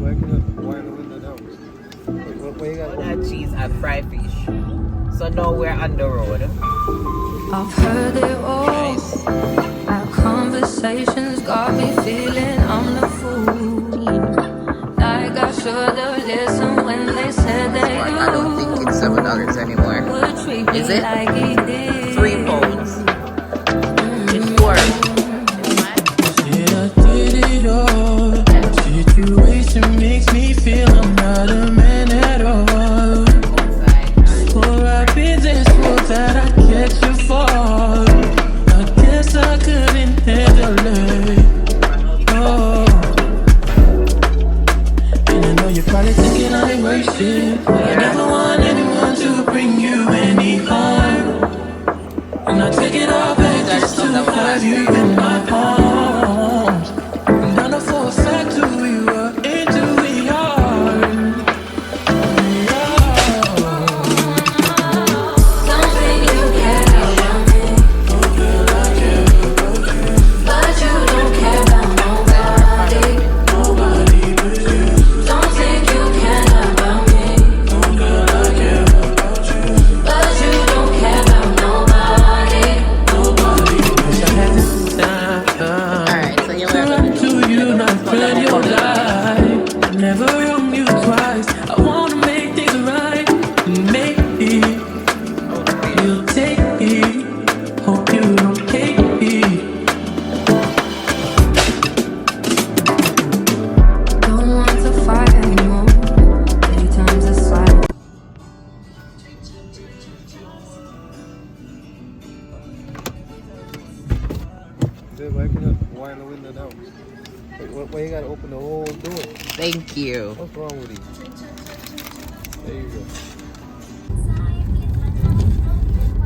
What you got? That cheese and fried fish. So now we're on the road. I've heard it all. Nice. Our conversations got me feeling I'm the fool. Like I should have listened when they said they I don't think it's $7 anymore. would treat me Is it? like he did. 3 pounds. It's 4. I did it all. Situation makes me feel I'm not a man at all. For I've been this road that I catch you fall. I guess I couldn't handle it. Oh. And I know you're probably thinking I ain't worth it. I never want anyone to bring you any harm. And I take it all back just to have you in my arms. And I know for a fact who you are and who we are. Something you care about me, but you don't care about nobody. Don't think you care about me, but you don't care about nobody. Alright, so you're Run to you, not spread your life. Never wrong you twice. I wanna make things right. Maybe you'll take me. Hope you don't hate me. Don't want to fight anymore. Many times it's silent. Why in the window now? Why you gotta open the whole door? Thank you. What's wrong with you? There you go.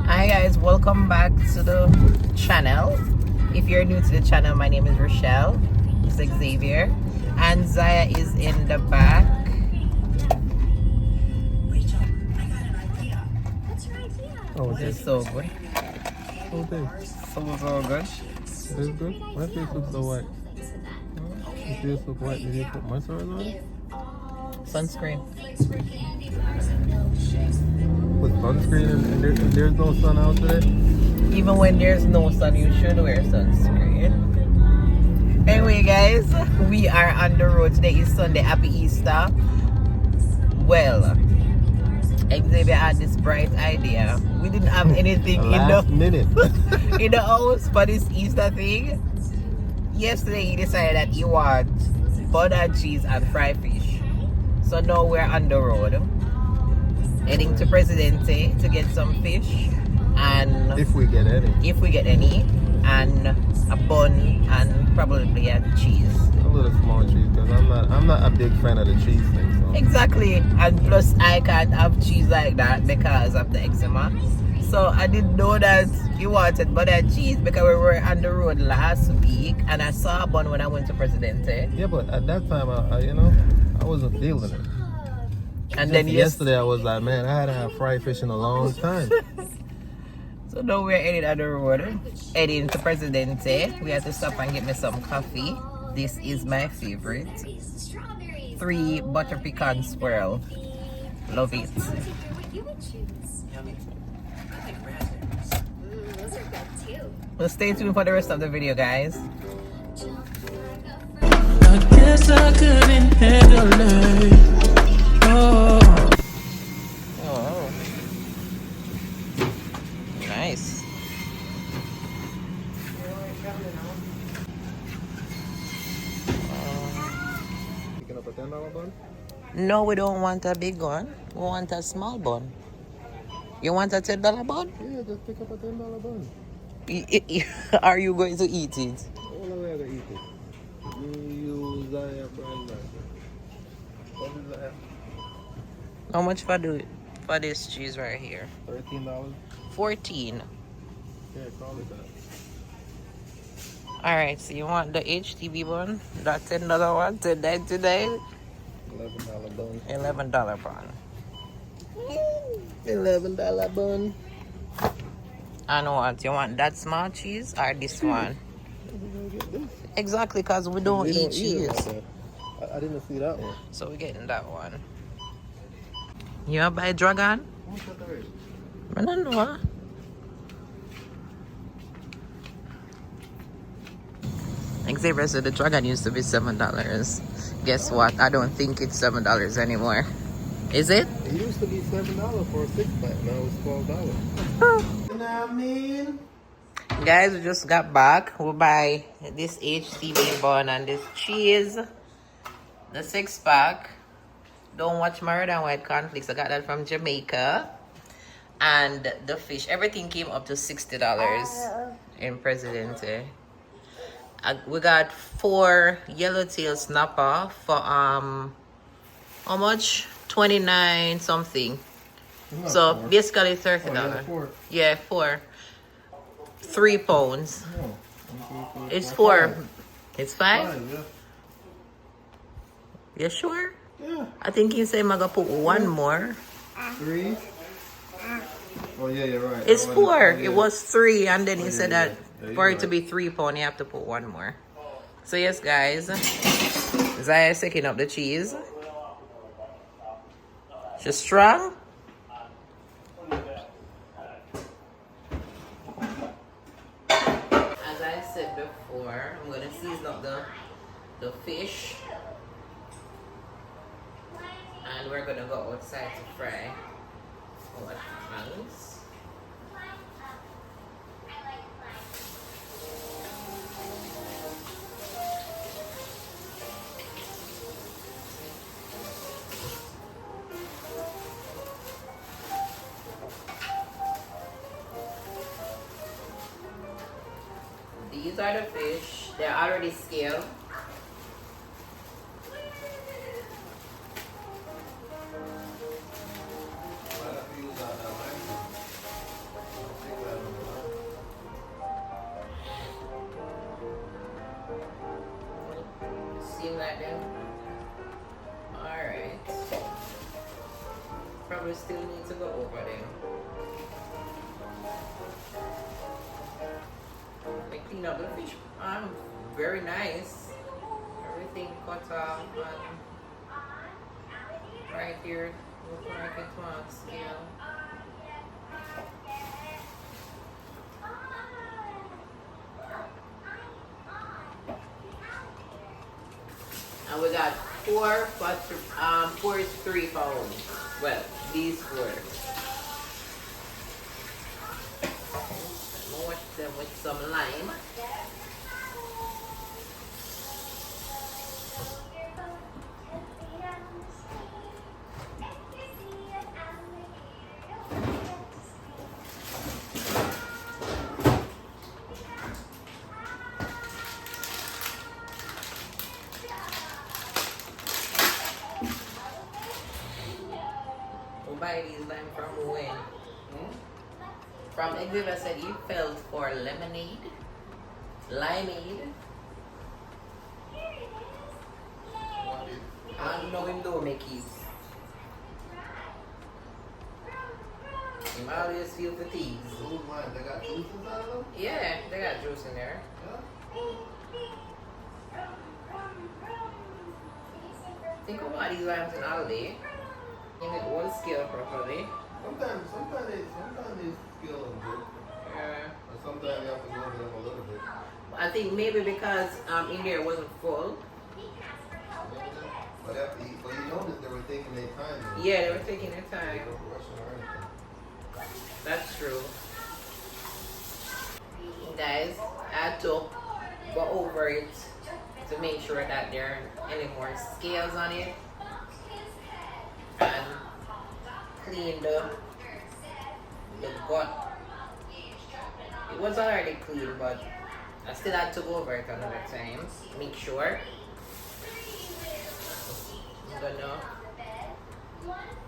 Hi guys, welcome back to the channel. If you're new to the channel, my name is Rochelle. It's Xavier. And Zaya is in the back. Oh, This is so good. okay. So good. This is good. My face looks so white. Your face looks white. Did you put moisturizer on it? Sunscreen. Put sunscreen and there's no sun out today? Even when there's no sun, you should wear sunscreen. Anyway guys, we are on the road. Today is Sunday. Happy Easter. Well, Xavier had this bright idea. We didn't have anything in the minute. in the house for this Easter thing. Yesterday he decided that he wants butter, cheese and fried fish. So now we're on the road, heading to Presidente to get some fish and If we get any. And a bun and probably a cheese. A little small cheese because I'm not a big fan of the cheese thing. So. Exactly, and plus I can't have cheese like that because of the eczema. So I didn't know that you wanted butter and cheese because we were on the road last week and I saw a bun when I went to Presidente. Yeah, but at that time, I wasn't feeling it. And then yesterday I was like, man, I hadn't had fried fish in a long time. So now we're heading on the road, heading to Presidente. We have to stop and get me some coffee. This is my favorite. 3 butter pecan swirl. Love it. Well, stay tuned for the rest of the video, guys. I guess I couldn't handle it. Oh. Oh, nice. Picking up a $10 bun? No, we don't want a big one. We want a small bun. You want a $10 bun? Yeah, just pick up a $10 bun. Are you going to eat it? All the way to eat it. You use Zaya brand. What is that? How much for this cheese right here? $13. 14. Yeah, call it that. Alright, so you want the HTB bun? That $10 one? $10.99? $11 bun. $11 bun. $11 bun. And what? You want that small cheese or this one? Exactly, because we don't eat cheese. I didn't see that one. So we're getting that one. You want to buy dragon? How much that rate? I don't know. Xavier said the dragon used to be $7. Guess what? I don't think it's $7 anymore. Is it? It used to be $7 for a 6-pack. Now it's $12. You know what I mean? Guys, we just got back. We'll buy this HCB bun and this cheese. The 6-pack. Don't watch my red and white cornflakes. I got that from Jamaica. And the fish. Everything came up to $60 in Presidente. We got 4 yellowtail snapper for how much? 29 something. So 4. Basically $30. Yeah, 4. 3 pounds. No. It's 4. 5. It's 5? 5, yeah. You sure? Yeah. I think you said I'm gonna put 1 more. 3. Oh yeah, you're right. It's 4. Yeah. It was 3, and then you said that Yeah, for it right. to be 3 pounds, you have to put 1 more. So yes, guys, Zaya is taking up the cheese. She's strong. As I said before, I'm gonna season up the fish, and we're gonna go outside to fry our onions. These are the fish. They're already scaled. Seem like them? Alright. Probably still need to go over them. They clean up the fish. Very nice. Everything cut off and right here look like it on scale. And we got 4, but 4 is 3 pounds. Well, these 4. I'm gonna wash them with some lime. We'll buy these lime from when? From Xavier said he felt for lemonade, limeade. I don't know him don't make it. Him always feel fatigues. They got juice inside of them? Yeah, they got juice in there. Think about these limes in holiday. In the old scale properly. Sometimes they skill them good. Yeah. But sometimes you have to go over them a little bit. I think maybe because in there wasn't full. But you notice they were taking their time. Though. Yeah, they were taking their They time. weren't rushing or anything. That's true. Guys, I had to go over it to make sure that there aren't any more scales on it. And clean the gut. It was already clean, but I still had to go over it another time. Make sure. I'm gonna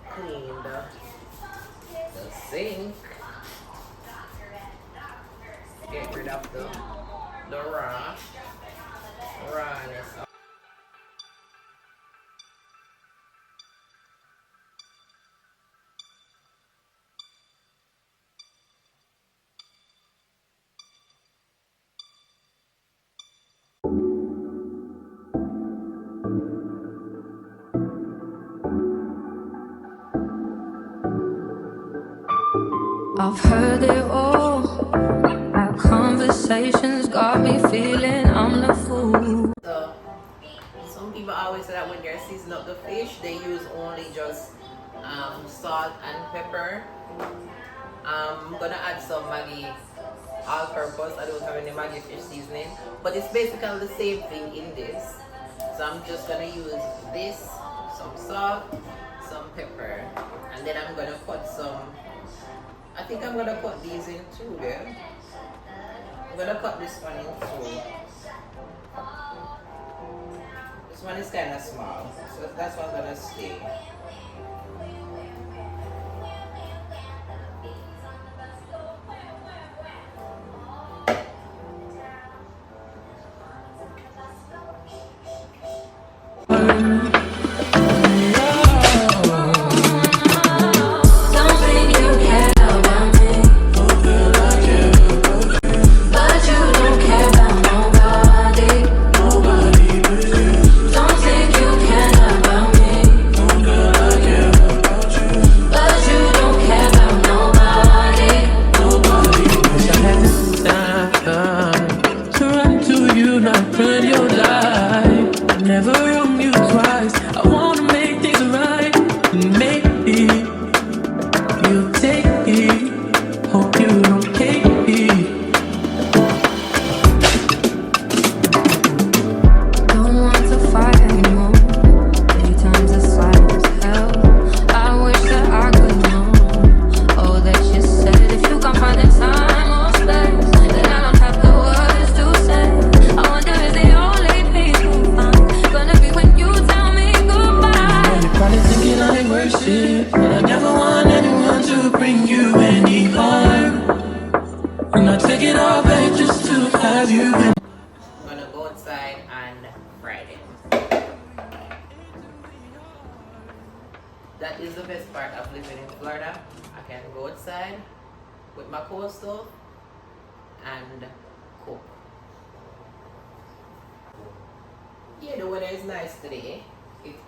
clean the sink. Get rid of the rawness. I've heard it all. Our conversations got me feeling I'm the fool. So, some people always say that when they're seasoning up the fish, they use only just salt and pepper. I'm gonna add some Maggi all-purpose. I don't have any Maggi fish seasoning, but it's basically the same thing in this. So I'm just gonna use this, some salt, some pepper, and then I'm gonna put some. I think I'm gonna put these in too. Then I'm gonna put this one in too. This one is kind of small, so that's what's gonna stay. That is the best part of living in Florida. I can go outside with my coal stove and cook. Yeah, the weather is nice today.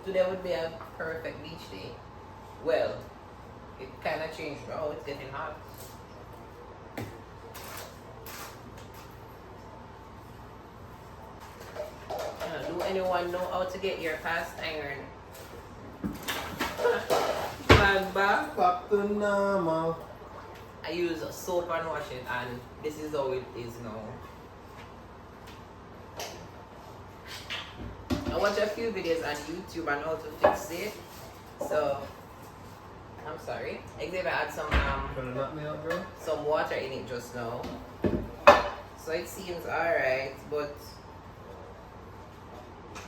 Today would be a perfect beach day. Well, it kind of changed. Oh, it's getting hot. Do anyone know how to get your cast iron back? Back to normal. I use soap and wash it, and this is how it is now. I watch a few videos on YouTube on how to fix it. So I'm sorry. Xavier add some Gonna knock me out, bro? some water in it just now. So it seems alright, but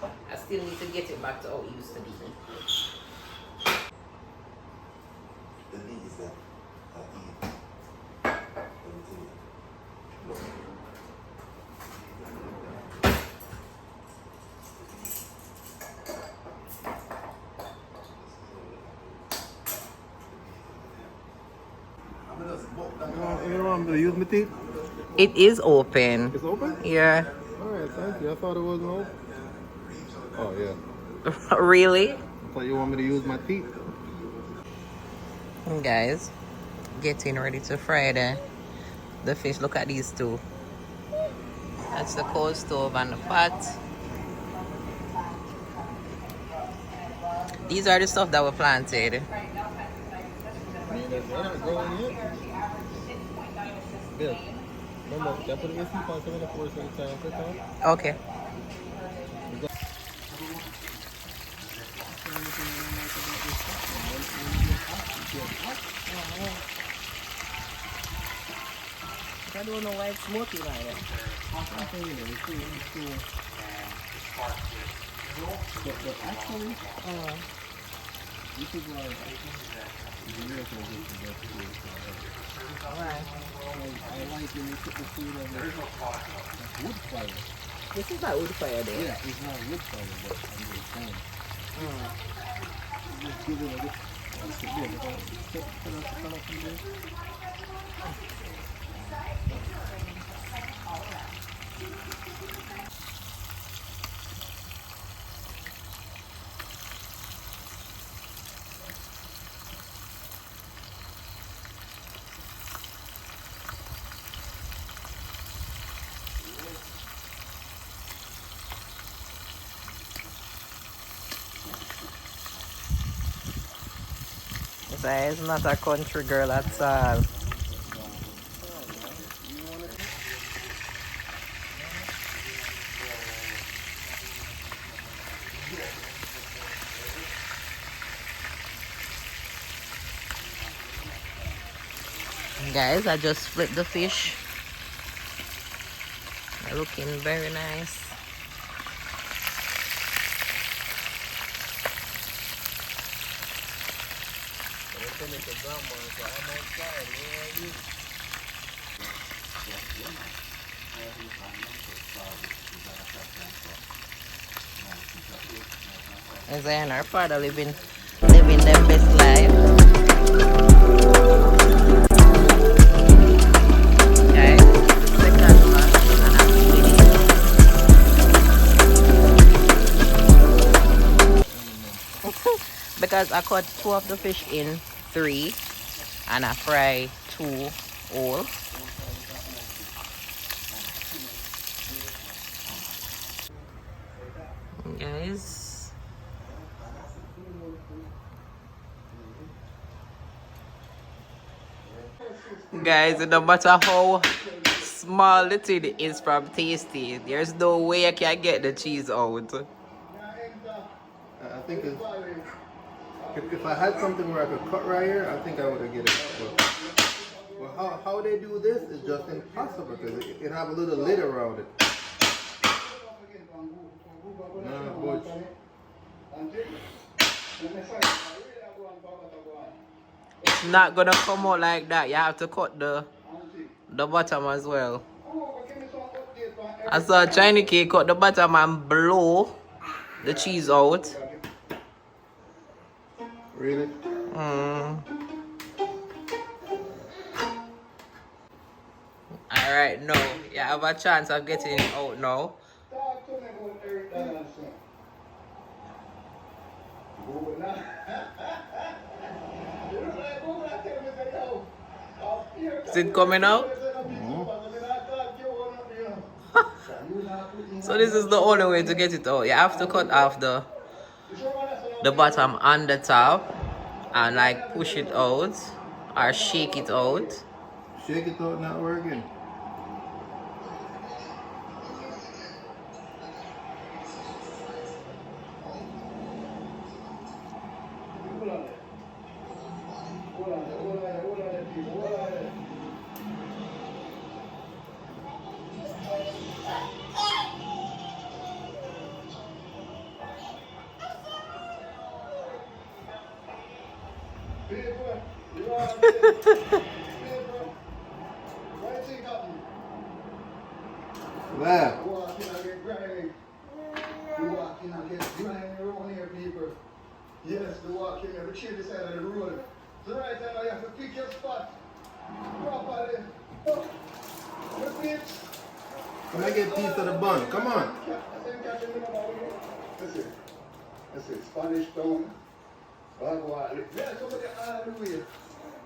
I still need to get it back to how it used to be. The thing is that You want me to use my teeth? It is open. It's open? Yeah. Alright, thank you. I thought it wasn't open. Oh, yeah. Really? I thought you want me to use my teeth. Guys, getting ready to fry the fish. Look at these two. That's the coal stove and the pot. These are the stuff that were planted. They're not growing yet. Yeah. Remember, can I put it in for 74 cents a time? Okay. I don't know why it's smoky like that. But actually, this is like I like when you put the food on the wood fire. This is not wood fire there. Yeah, it's not wood fire, but I'm just saying. Just give it a little. Zaya is not a country girl at all. Guys, I just flipped the fish. They're looking very nice. And then our father living their best life. Guys, second one, and I'm eating. Because I cut 2 of the fish in 3 and I fry 2 whole. Guys, no matter how small the thing is from tasty, there's no way I can get the cheese out. I think if I had something where I could cut right here, I think I would have get it. But how they do this is just impossible because it have a little lid around it. No, It's not gonna come out like that. You have to cut the bottom as well. I saw a Chinese cake cut the bottom and blow the cheese out. Really? Alright, no. You have a chance of getting it out now. Is it coming out? So this is the only way to get it out. You have to cut off the bottom and the top and like push it out or shake it out. Shake it out, not working. Wow. Yes, the walking every change the side of the road. So right now you have to pick your spot properly. Can I get a piece of the bun? Come on. Listen, Spanish town, Bagua. Yeah, somebody all the way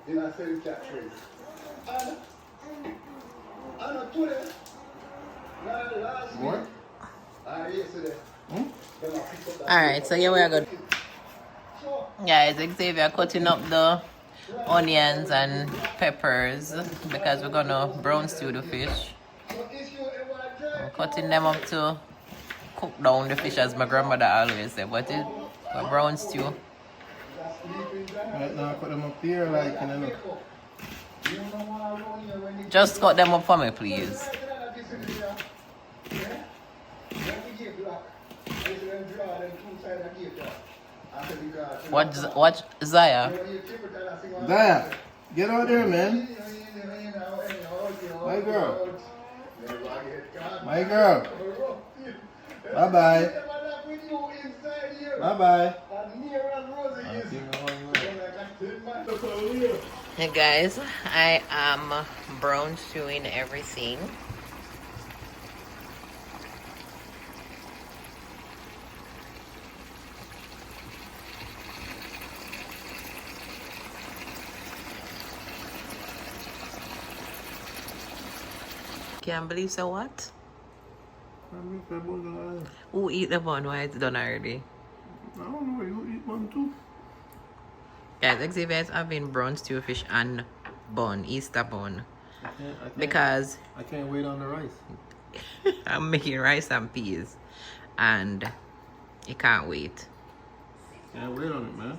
in a same catchphrase. And today, last week, yesterday, Alright, so here we are good. Guys, Xavier cutting up the onions and peppers because we're gonna brown stew the fish. I'm cutting them up to cook down the fish as my grandmother always said, but it's a brown stew. Right now, put them up here like, you know. Just cut them up for me, please. What Zaya? Zaya, get out there, man. My girl. My girl. Bye-bye. Bye-bye. Hey guys, I am brown stewing everything. Can't believe so what? Who eat the bun? Why it's done already? I don't know, you eat one too. Guys, Xavier is having brown stew fish and bun, Easter bun. I Because can't wait on the rice. I'm making rice and peas. And he can't wait. Can't wait on it, man.